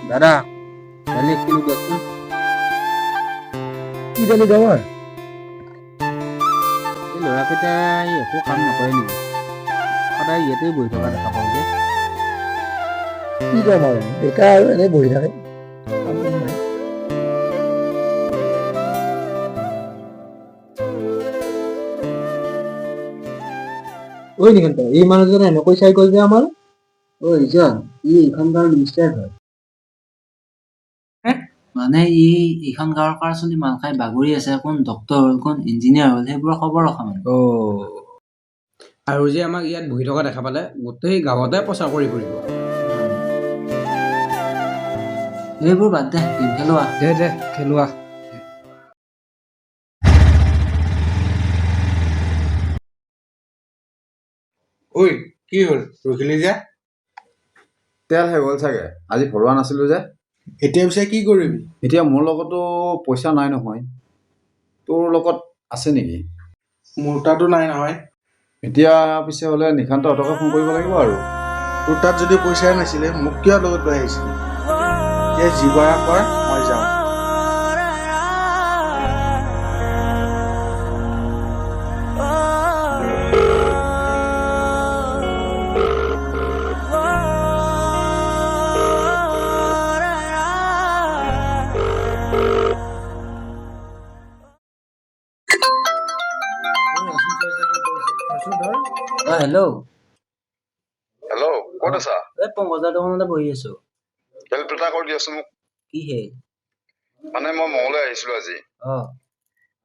দাদা দালি 1 কিলো দিয়কচোন। কি দালি গাঁৱৰ? এই ল'ৰাকেইটাই একো কাম নকৰে নেকি? সদায় ইয়াতে বহি থকা দেখা পাওঁ যে। কি কাম আৰু বেকাৰ আৰু এনেই বহি থাকে। কাম বন নাই। ঐ নিকন্ত, এই মানুহজনে এনেকৈ চাই গ'ল যে আমাৰ। ঐ ইজন, এইখন গাঁৱৰ মিনিষ্টাৰ হয়। মানে এইখন গাঁৱৰ পৰা চলি মাল খাই বাগৰি আছে, কোন ডক্তৰ হ'ল, কোন ইঞ্জিনিয়াৰ হ'ল, সেইবোৰৰ খবৰ ৰখা মানে। আৰু যে আমাক ইয়াত বহি থকা দেখা পালে গোটেই গাঁৱতে প্ৰচাৰ কৰি ফুৰিব। এইবোৰ বাদ দে, গেম খেলোৱা। দে খেলোৱা। ঐ কি হ'ল ৰখিলি যে? তেল শেষ হ'ল চাগে, আজি ভৰোৱা নাছিলোঁ যে। এতিয়া পিছে কি কৰিবি? এতিয়া মোৰ লগতো পইচা নাই নহয়। তোৰ লগত আছে নেকি? মোৰ তাতো নাই নহয়। এতিয়া পিছে হ'লে নিশান্তহঁতকে ফোন কৰিব লাগিব আৰু। তোৰ তাত যদি পইচাই নাছিলে মোক কিয় লগত লৈ আহিছিলি? এতিয়া যি কৰা কৰ, মই যাওঁ। হেল্ল'। হেল্ল', ক'ত আছা? এই পংকজৰ দোকানতে বহি আছো। হেল্প এটা কৰি দিয়াচোন মোক। কি হে? মানে মই মঙলৈ আহিছিলোঁ আজি।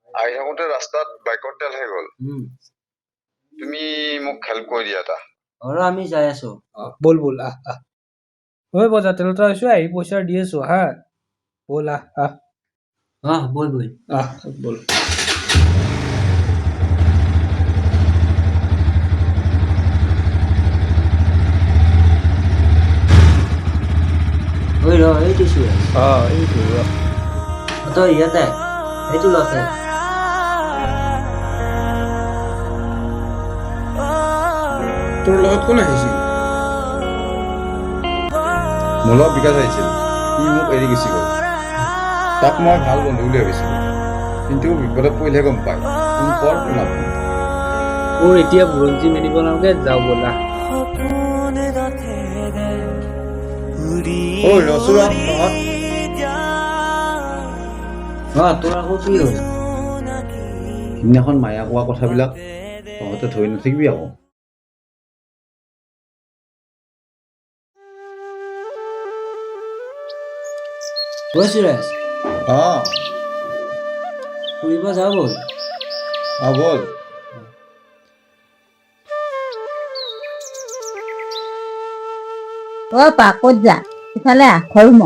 আহি থাকোঁতে ৰাস্তাত বাইকৰ তেল শেষ হ'ল। তুমি মোক হেল্প কৰি দিয়া এটা। আমি যাই আছো। বল আহ। ঐ বজা তেলটা হৈছো, আহি পইচা দি আছো হা। বল আহ। বল। বল। ঐ ৰ, এইটো সুৰেশ। এইটো তই ইয়াতে এইটো লতে। তোৰ লগত কোন আহিছিল? মোৰ লগত বিকাশ আহিছিল, সি মোক এৰি গুচি গ'ল। তাক মই ভাল বন্ধু বুলি ভাবিছিলোঁ, কিন্তু বিপদত পৰিলে গম পায় কোন পৰ কোন আপোন। তোৰ এতিয়া বুৰঞ্জী মেলিব নালাগে, যাওঁ ব'লা। ঐ ৰচোন তহঁত। তোৰ আকৌ কি হ'ল? সিদিনাখন মায়া কোৱা কথাবিলাক তহঁতে ধৰি নাথাকিবি আকৌ। ঐ সুৰেশ, ফুৰিব যাওঁ ব'ল। ব'ল। ক'ত যা? ইফালে আখৰ ৰুম।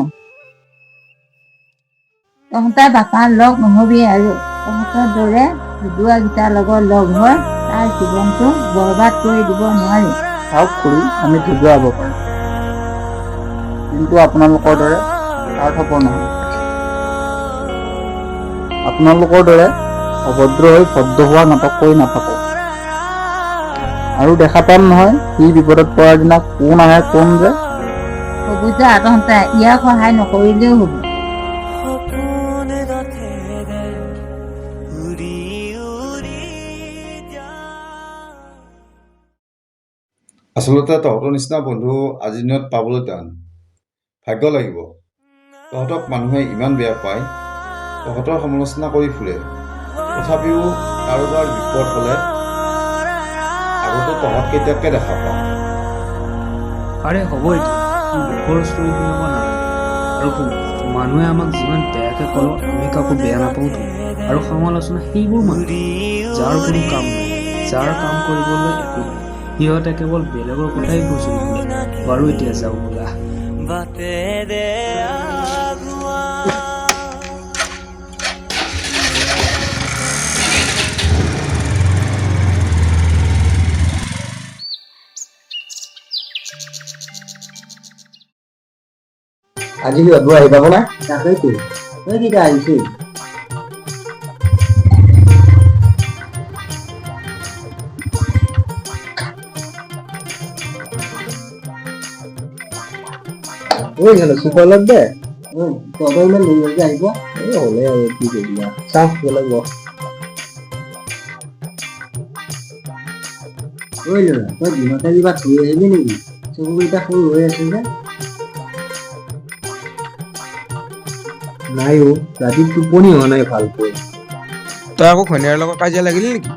তহঁতে বাপাৰ লগ নহবি আৰু তহঁতৰ দৰে ভিদুৱাকেইটাৰ লগত লগ হৈ তাৰ জীৱনটো বৰবাদ কৰি দিব নোৱাৰি। চাওক খুৰী, আমি ভিডিঅ' হ'ব পাৰোঁ, কিন্তু আপোনালোকৰ দৰে স্বাৰ্থপৰ নহয়। আপোনালোকৰ দৰে অভদ্ৰ হৈ ভদ্ৰ হোৱা নাটক কৰি নাথাকো। আৰু দেখা পাম নহয় সি বিপদত পৰাৰ দিনা কোন আহে কোন যে। হ'ব যা, তহঁতে ইয়াক সহায় নকৰিলেও হ'ব। আচলতে তহঁতৰ নিচিনা বন্ধু আজিৰ দিনত পাবলৈ টান। ভাগ্য লাগিব। তহঁতক মানুহে ইমান বেয়া পায়, তহঁতৰ সমালোচনা কৰি ফুৰে, তথাপিও কাৰোবাৰ বিপদ হ'লে আগতে তহঁতকেইটাকে দেখা পাওঁ। আৰে হ'ব, এতিয়া দুখৰ ষ্টৰি শুনাব নালাগে। আৰু শুন, মানুহে আমাক যিমান বেয়াকে ক'লেও আমি কাকো বেয়া নাপাওঁতো। আৰু সমালোচনা সেইবোৰ মানুহ যাৰ কোনো কাম নাই, যাৰ কাম কৰিবলৈ একো নাই, সিহঁতে কেৱল বেলেগৰ কথাই প্ৰচুৰ কৰে। বাৰু এতিয়া যাওঁ ব'লা। আজি সিহঁতবোৰ আহি পাব না? তাকেইতো, কেইটা আহিছিল? ঐ হেল্ল' চুপাৰত দে তহঁতৰ ইমান দেৰিলৈকে আহিব এই হ'লে আৰু কি কৰিবি চাহ বেলেগ বহ ঐ ল'ৰা তই দিনতে কিবা থৈ আহিবি নেকি চকুকেইটা সৰু হৈ আছে যে নাই অ' ৰাতি টোপনি হোৱা নাই ভালকৈ তই আকৌ ঘৈণীয়াৰ লগত কাজিয়া লাগিলি নেকি?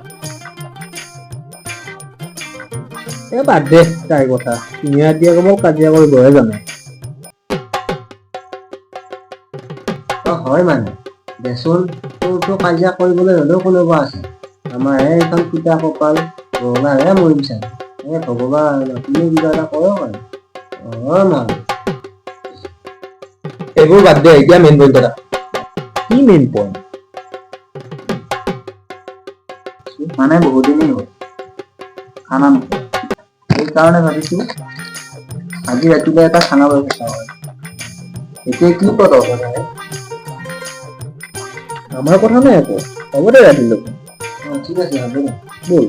এই বাদ দে তাইৰ কথা ধুনীয়া এতিয়া কেৱল কাজিয়া কৰিবহে জানে হয় মানে দেচোন তোৰতো কাজিয়া কৰিবলৈ হ'লেও কোনোবা আছে আমাৰহে এইখন পিতা কপাল ভগৱানহে মৰি বিচাৰে ভগৱান তুমি কিবা এটা কৰক আৰু মা এইবোৰ বাদ দে এতিয়া মেইন পইণ্ট এটা কি মেইন পইণ্ট মানে বহুত দিনেই হ'ল খানা নোখোৱা সেইকাৰণে ভাবিছো আজি ৰাতিপুৱা এটা খানা ব্যৱস্থা হয় এতিয়া কি কত আমাৰ কথা নাই আকৌ হ'ব দে ৰাতিলৈকে ঠিক আছে হ'ব দে ব'ল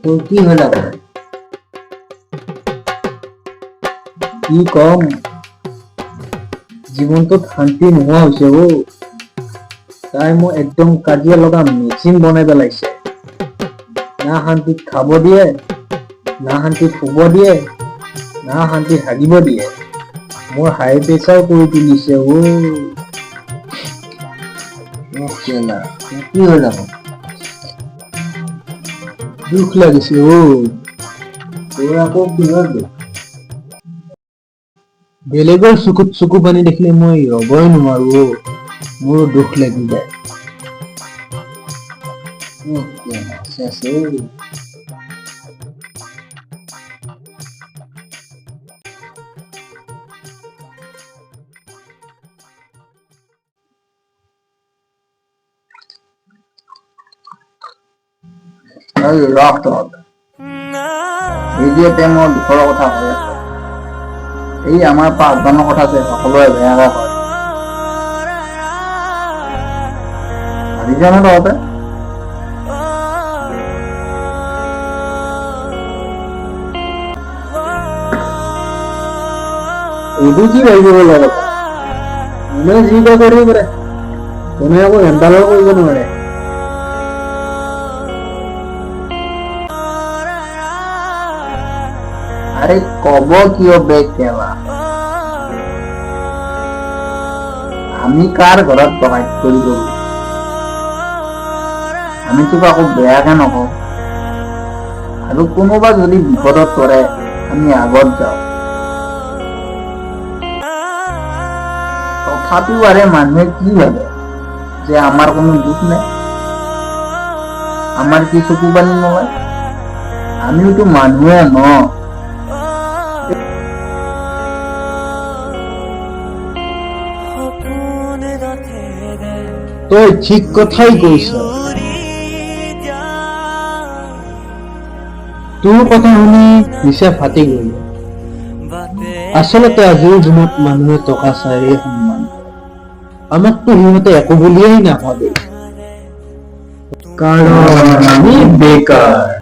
তোৰ কি হ'ল আকৌ কি কম জীৱনটোত শান্তি নোহোৱা হৈছে তাই মোক একদম কাজিয়া লগা মেচিন বনাই পেলাইছে না শান্তিত খাব দিয়ে না শান্তিত শুব দিয়ে না শান্তিত হাগিব দিয়ে মোৰ হাই প্ৰেছাৰ কৰি তুলিছে কি হ'ল আকৌ দুখ লাগিছে তোৰ আকৌ কিহৰ দুখ বেলেগৰ চকুত চকু পানী দেখিলে মই ৰবই নোৱাৰো মোৰ দুখ লাগি যায় ৰখ তহঁত এই যে মোৰ দুখৰ কথা হৈ আছে এই আমাৰ পাঠদানৰ কথা যে সকলোৰে বেয়াকে হয় ভাবিছানে তহঁতে এইটো কি ভাবিব লগা কোনে যি কয় কৰিব পাৰে কোনে আকৌ হেণ্ডালৰ কৰিব নোৱাৰে আৰে কব কিয় বেগ কেলা আমি কাৰ ঘৰত ডকাইত কৰিব আমিতো কাকো বেয়াকে নকওঁ আৰু কোনোবা যদি বিপদত পৰে আমি আগত যাওঁ তথাপিও আৰে মানুহে কি ভাবে যে আমাৰ কোনো দুখ নাই আমাৰ কি চকু পানী নলয় আমিওতো মানুহে ন তই ঠিক কথাই কৈছ তোৰ কথা শুনি নিচা ফাটি গল আচলতে আজিৰ দিনত মানুহে টকা চাইয়ে সন্মান আমাকতো সিহঁতে একো বুলিয়েই নাভাবে কাৰণ আমি বেকাৰ